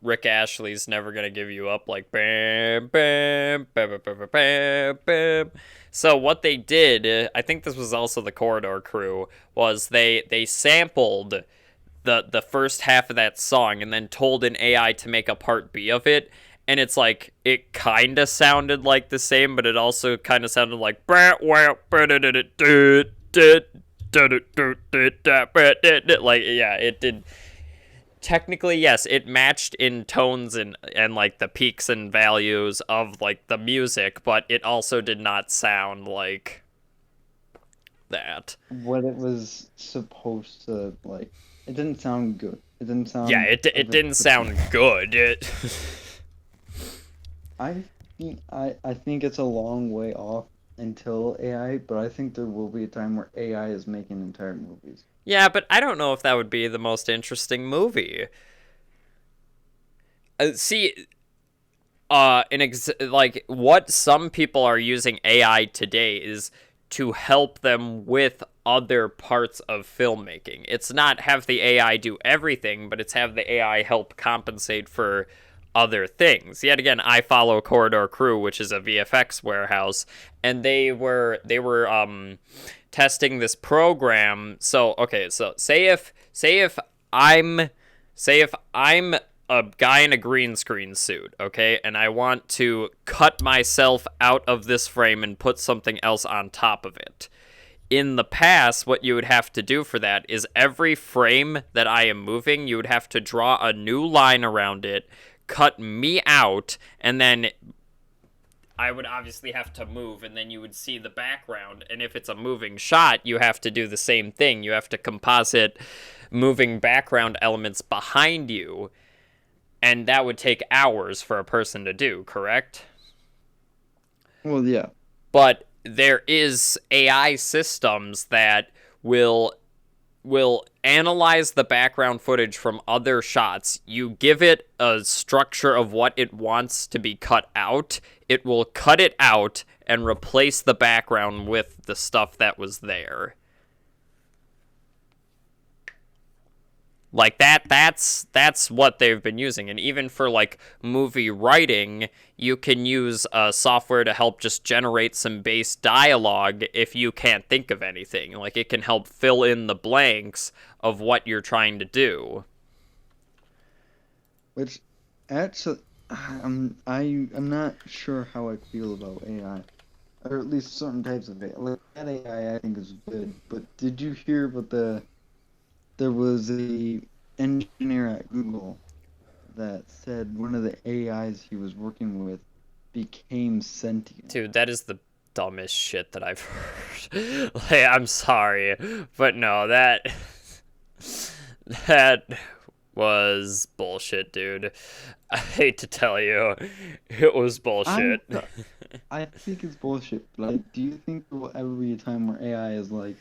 Rick Ashley's Never Gonna Give You Up, bam, bam, bam, bam, bam, bam, bam. So what they did, I think this was also the Corridor Crew, was they sampled the first half of that song and then told an AI to make a part B of it, and it's like it kind of sounded like the same, but it also kind of sounded like like yeah, it did. Technically, yes, it matched in tones and like the peaks and values of like the music, but it also did not sound like that. What it was supposed to like. It didn't sound good. It didn't sound. Yeah, it didn't sound good. I think it's a long way off until AI, but I think there will be a time where AI is making entire movies. Yeah, but I don't know if that would be the most interesting movie. See, like what some people are using AI today is to help them with other parts of filmmaking. It's not have the AI do everything, but it's have the AI help compensate for other things. Yet again, I follow Corridor Crew, which is a VFX warehouse, and they were testing this program. So okay, so say if I'm a guy in a green screen suit, okay, and I want to cut myself out of this frame and put something else on top of it. In the past, what you would have to do for that is every frame that I am moving, you would have to draw a new line around it, cut me out, and then I would obviously have to move, and then you would see the background. And if it's a moving shot, you have to do the same thing. You have to composite moving background elements behind you, and that would take hours for a person to do, correct? Well, yeah. But there is AI systems that will analyze the background footage from other shots. You give it a structure of what it wants to be cut out. It will cut it out and replace the background with the stuff that was there. Like that's what they've been using. And even for like movie writing, you can use software to help just generate some base dialogue if you can't think of anything. Like it can help fill in the blanks of what you're trying to do. Which actually I'm not sure how I feel about AI. Or at least certain types of AI. Like that AI I think is good. But did you hear about there was a engineer at Google that said one of the AIs he was working with became sentient. Dude, that is the dumbest shit that I've heard. Like, I'm sorry, but no, that was bullshit, dude. I hate to tell you, it was bullshit. I think it's bullshit. Like, do you think there will ever be a time where AI is like,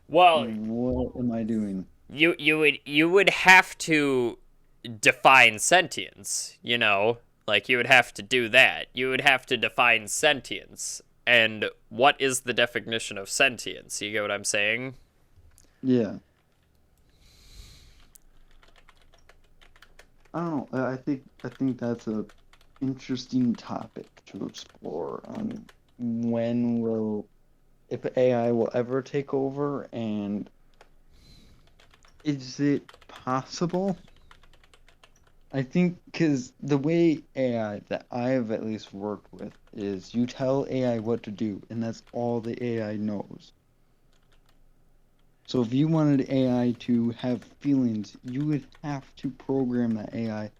well, what am I doing? You would have to define sentience, you know? Like, you would have to do that. You would have to define sentience. And what is the definition of sentience? You get what I'm saying? Yeah. I don't know. I think that's a interesting topic to explore on if AI will ever take over, and is it possible? I think because the way AI that I have at least worked with is you tell AI what to do, and that's all the AI knows. So if you wanted AI to have feelings, you would have to program that AI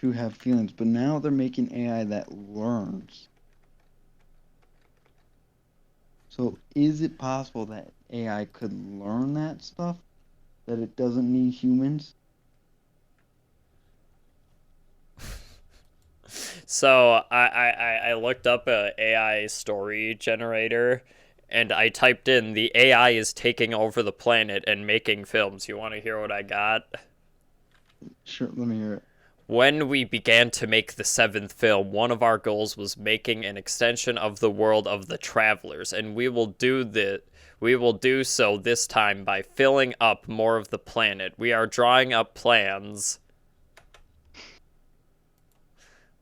to have feelings. But now they're making AI that learns. So is it possible that AI could learn that stuff? That it doesn't need humans? So I looked up a AI story generator, and I typed in the AI is taking over the planet and making films. You want to hear what I got? Sure, let me hear it. When we began to make the 7th film, one of our goals was making an extension of the world of the Travelers, and we will do so this time by filling up more of the planet. We are drawing up plans.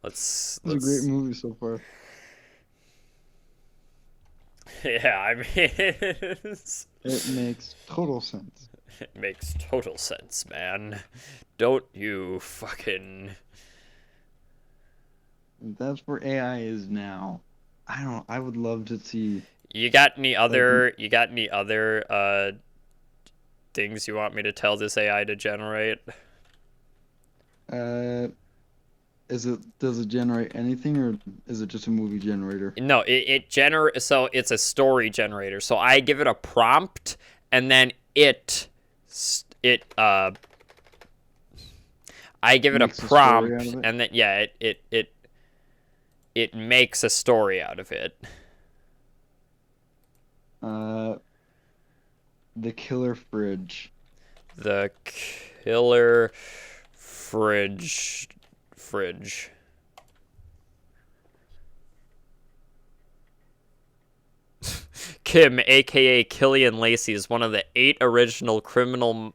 It's a great movie so far. Yeah, I mean, it makes total sense. It makes total sense, man. Don't you fucking... That's where AI is now. I would love to see. You got any other things you want me to tell this AI to generate? Does it generate anything, or is it just a movie generator? No, so it's a story generator. So I give it a prompt, and then I give it a prompt, and then it makes a story out of it. The killer fridge. The killer fridge. Kim, aka Killian Lacey, is one of the 8 original criminals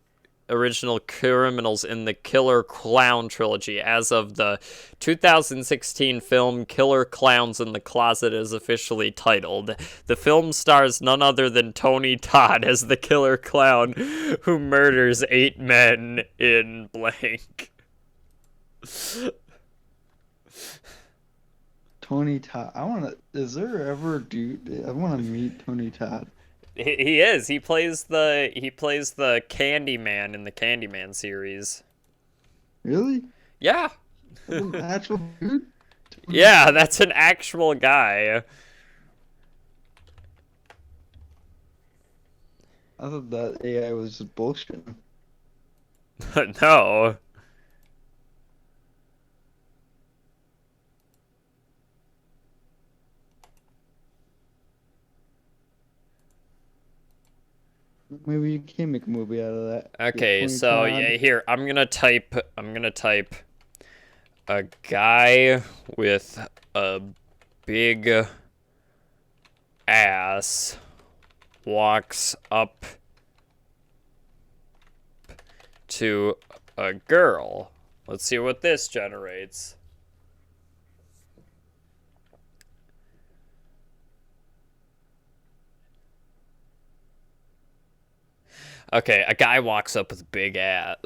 in the Killer Clown trilogy. As of the 2016 film Killer Clowns in the Closet is officially titled. The film stars none other than Tony Todd as the killer clown who murders 8 men in blank. Tony Todd. I want to meet Tony Todd. He is. He plays the Candyman in the Candyman series. Really? Yeah. An actual dude? Yeah, that's an actual guy. I thought that AI was just bullshitting. No. Maybe you can make a movie out of that. Okay, so yeah, here I'm gonna type a guy with a big ass walks up to a girl. Let's see what this generates. Okay, a guy with a big ass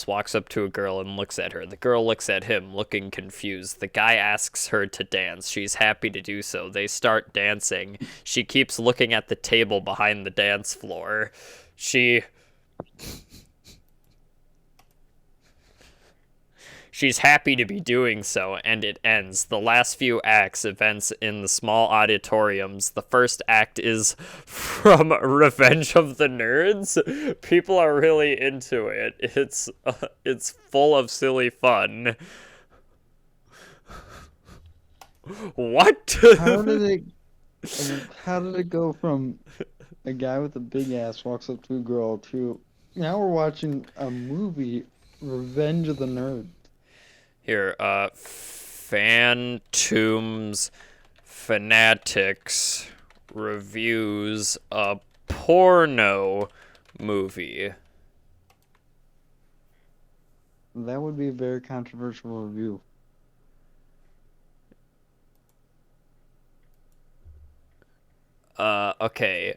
walks up to a girl and looks at her. The girl looks at him, looking confused. The guy asks her to dance. She's happy to do so. They start dancing. She keeps looking at the table behind the dance floor. She's happy to be doing so, and it ends. The last few events in the small auditoriums. The first act is from Revenge of the Nerds. People are really into it. It's full of silly fun. What? How did it go from a guy with a big ass walks up to a girl to now we're watching a movie, Revenge of the Nerds? Here, Phantoms Fanatics reviews a porno movie. That would be a very controversial review. Okay.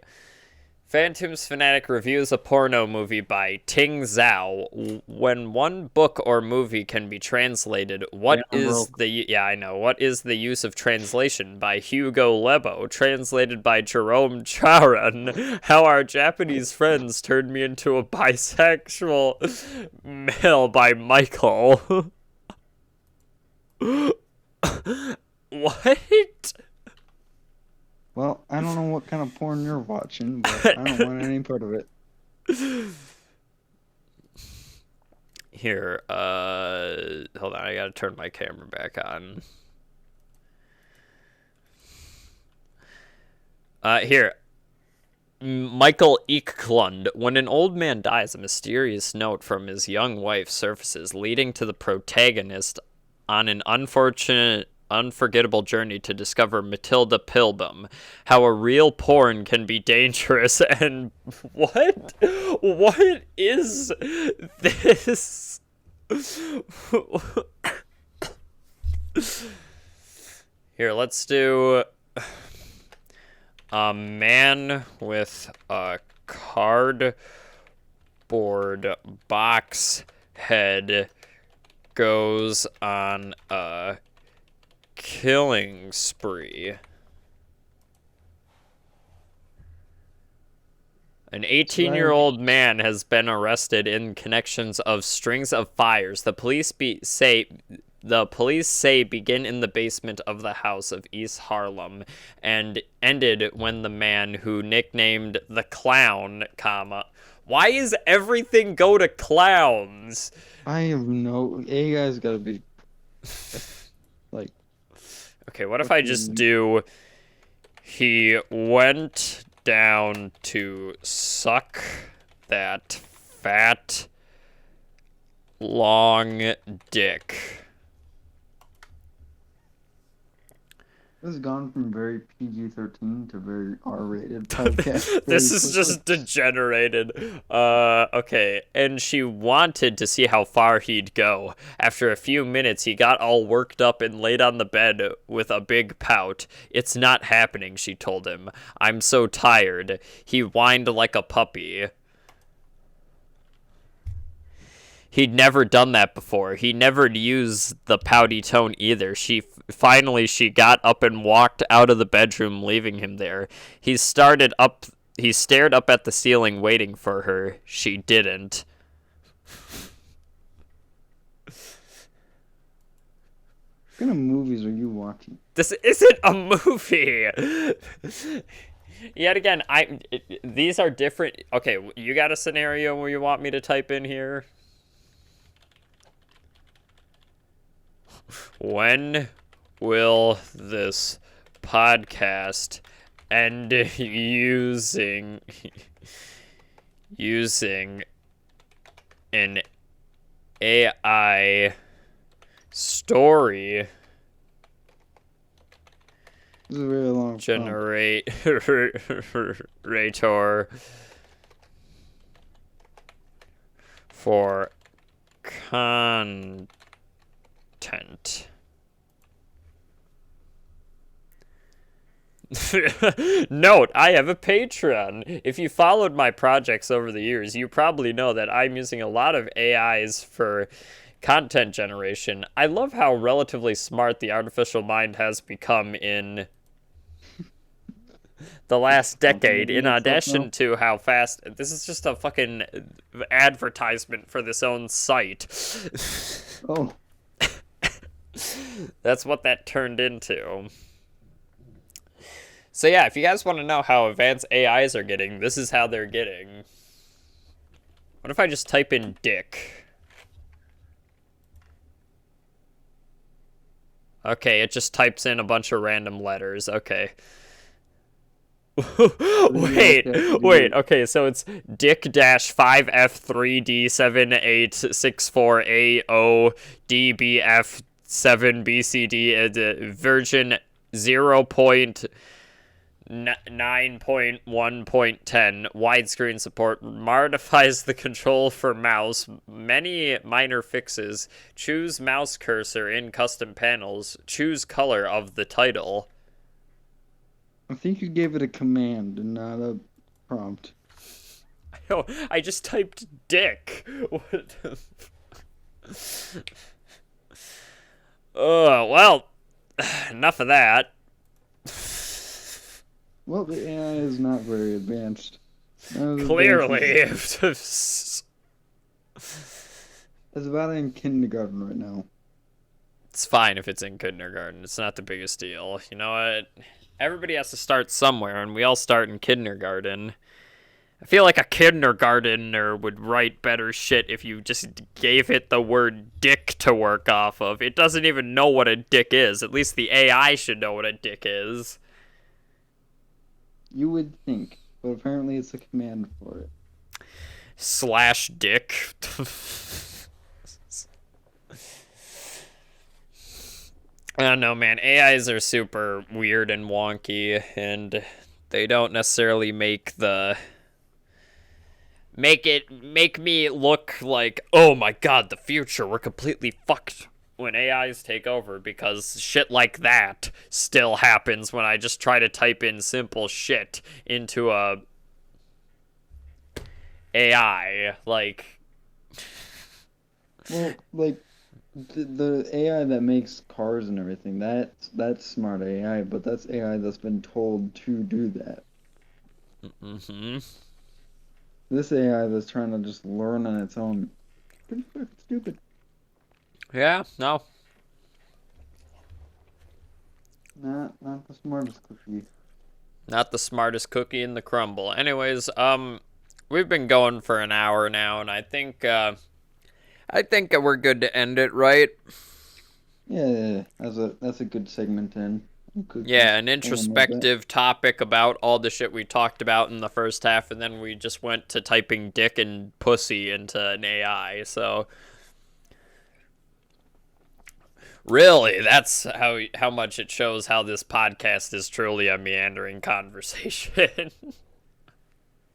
Phantoms Fanatic reviews a porno movie by Ting Zhao. When one book or movie can be translated, what is the use of translation? By Hugo Lebo, translated by Jerome Charan. How our Japanese friends turned me into a bisexual male by Michael. What? Well, I don't know what kind of porn you're watching, but I don't want any part of it. Here, hold on, I gotta turn my camera back on. Here. Michael Eklund. When an old man dies, a mysterious note from his young wife surfaces, leading to the protagonist on an unforgettable journey to discover Matilda Pilbum, how a real porn can be dangerous, and what is this? Here, let's do a man with a cardboard box head goes on a killing spree. An 18-year-old man has been arrested in connections of strings of fires. The police say begin in the basement of the house of East Harlem and ended when the man who nicknamed the Clown, why is everything go to clowns? I have no. AI's gotta be like. Okay, what if I just do? He went down to suck that fat long dick. This has gone from very PG-13 to very R-rated podcast. This is just degenerated. Okay. And she wanted to see how far he'd go. After a few minutes, he got all worked up and laid on the bed with a big pout. It's not happening, she told him. I'm so tired. He whined like a puppy. He'd never done that before. He never used the pouty tone either. She got up and walked out of the bedroom, leaving him there. He stared up at the ceiling, waiting for her. She didn't. What kind of movies are you watching? This isn't a movie. Yet again, these are different. Okay, you got a scenario where you want me to type in here? When will this podcast end using an AI story This is a very long generator for content? Note, I have a Patreon. If you followed my projects over the years, you probably know that I'm using a lot of AIs for content generation. I love how relatively smart the artificial mind has become in the last decade, in addition to how fast... This is just a fucking advertisement for this own site. Oh. That's what that turned into. So yeah, if you guys want to know how advanced AIs are getting, this is how they're getting. What if I just type in dick? Okay, it just types in a bunch of random letters. Okay. wait, okay, so it's dick-5F3D7860DBF7BCD version 0.9.1.10 widescreen support modifies the control for mouse. Many minor fixes. Choose mouse cursor in custom panels. Choose color of the title. I think you gave it a command and not a prompt. Oh, I just typed dick. What the well, enough of that. Well, the AI is not very advanced. Clearly. It's about in kindergarten right now. It's fine if it's in kindergarten. It's not the biggest deal. You know what? Everybody has to start somewhere, and we all start in kindergarten. I feel like a kindergartner would write better shit if you just gave it the word dick to work off of. It doesn't even know what a dick is. At least the AI should know what a dick is. You would think, but apparently it's a command for it. /dick. I don't know, man. AIs are super weird and wonky, and they don't necessarily make me look like, oh my god, the future, we're completely fucked when AIs take over, because shit like that still happens when I just try to type in simple shit into a AI. Like, Well, like the AI that makes cars and everything, that's smart AI, but that's AI that's been told to do that. mm-hmm. This AI that's trying to just learn on its own, pretty fucking stupid. Yeah, no. Not the smartest cookie. Not the smartest cookie in the crumble. Anyways, we've been going for an hour now, and I think we're good to end it, right? Yeah. That's a good segment in. Yeah, Cookies. an I don't know about that. introspective topic about all the shit we talked about in the first half, and then we just went to typing dick and pussy into an AI, really, that's how much it shows how this podcast is truly a meandering conversation.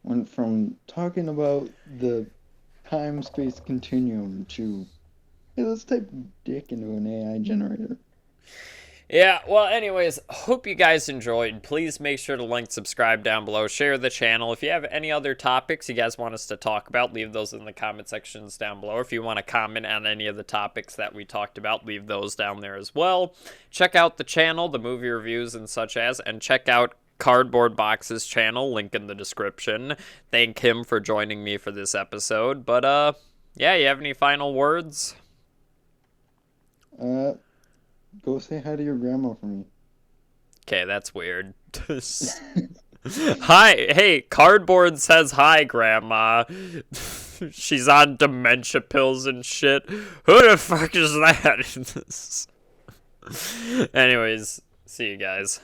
Went from talking about the time-space continuum to, hey, let's type dick into an AI generator. Yeah, well, anyways, hope you guys enjoyed. Please make sure to like, subscribe down below, share the channel. If you have any other topics you guys want us to talk about, leave those in the comment sections down below. If you want to comment on any of the topics that we talked about, leave those down there as well. Check out the channel, the movie reviews and such as, and check out Cardboard Box's channel, link in the description. Thank him for joining me for this episode. But, yeah, you have any final words? Go say hi to your grandma for me. Okay, that's weird. Hi, hey, Cardboard says hi, Grandma. She's on dementia pills and shit. Who the fuck is that? Anyways, see you guys.